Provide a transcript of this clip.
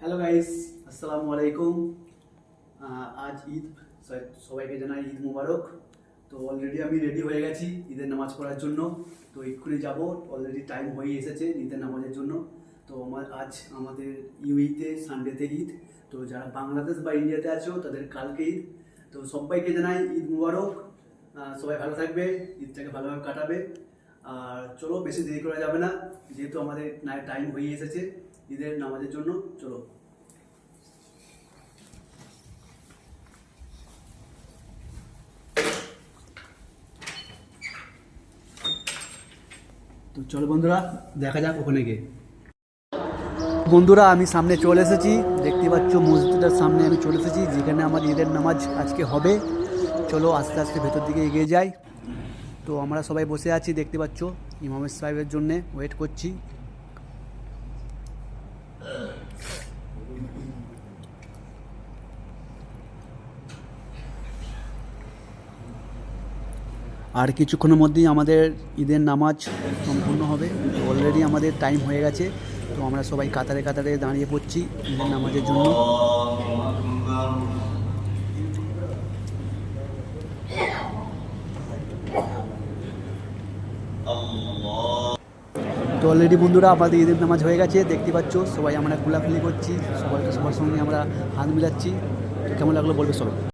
Hello guys, আসসালামু আলাইকুম। আজ ঈদ, সবাইকে জানাই ঈদ মুবারক। তো অলরেডি আমি রেডি হয়ে গেছি ঈদের নামাজ পড়ার জন্য। তো এক্ষুনি যাব, অলরেডি টাইম হয়ে এসেছে ঈদের নামাজের জন্য। তো আজ আমাদের ইউইতে সানডেতে ঈদ। তো যারা বাংলাদেশ বা ইন্ডিয়াতে আছো তাদের কালকে ঈদ। তো সবাইকে জানাই ঈদ মুবারক। সবাই ভালো থাকবে, ঈদটাকে ভালোভাবে কাটাবে। আর চলো, বেশি দেরি করা যাবে না, যেহেতু আমাদের টাইম হয়ে এসেছে ঈদের নামাজের জন্য। চলো। তো চলো বন্ধুরা, দেখা যাক ওখানে গিয়ে। বন্ধুরা, আমি সামনে চলে এসেছি, দেখতে পাচ্ছ মসজিদের সামনে আমি চলে এসেছি, যেখানে আমার ঈদের নামাজ আজকে হবে। চলো আস্তে আস্তে ভেতর দিকে এগিয়ে যাই। তো আমরা সবাই বসে আছি, দেখতে পাচ্ছ ইমাম সাহেবের জন্যে ওয়েট করছি। আর কিছুক্ষণের মধ্যেই আমাদের ঈদের নামাজ সম্পূর্ণ হবে। অলরেডি আমাদের টাইম হয়ে গেছে। তো আমরা সবাই কাতারে কাতারে দাঁড়িয়ে পড়ছি ঈদের নামাজের জন্য। তো অলরেডি বন্ধুরা আমাদের ঈদের নামাজ হয়ে গেছে, দেখতে পাচ্ছ সবাই আমরা কোলাকুলি করছি, সবার সঙ্গে আমরা হাত মিলাচ্ছি। কেমন লাগলো বলবে সবাই।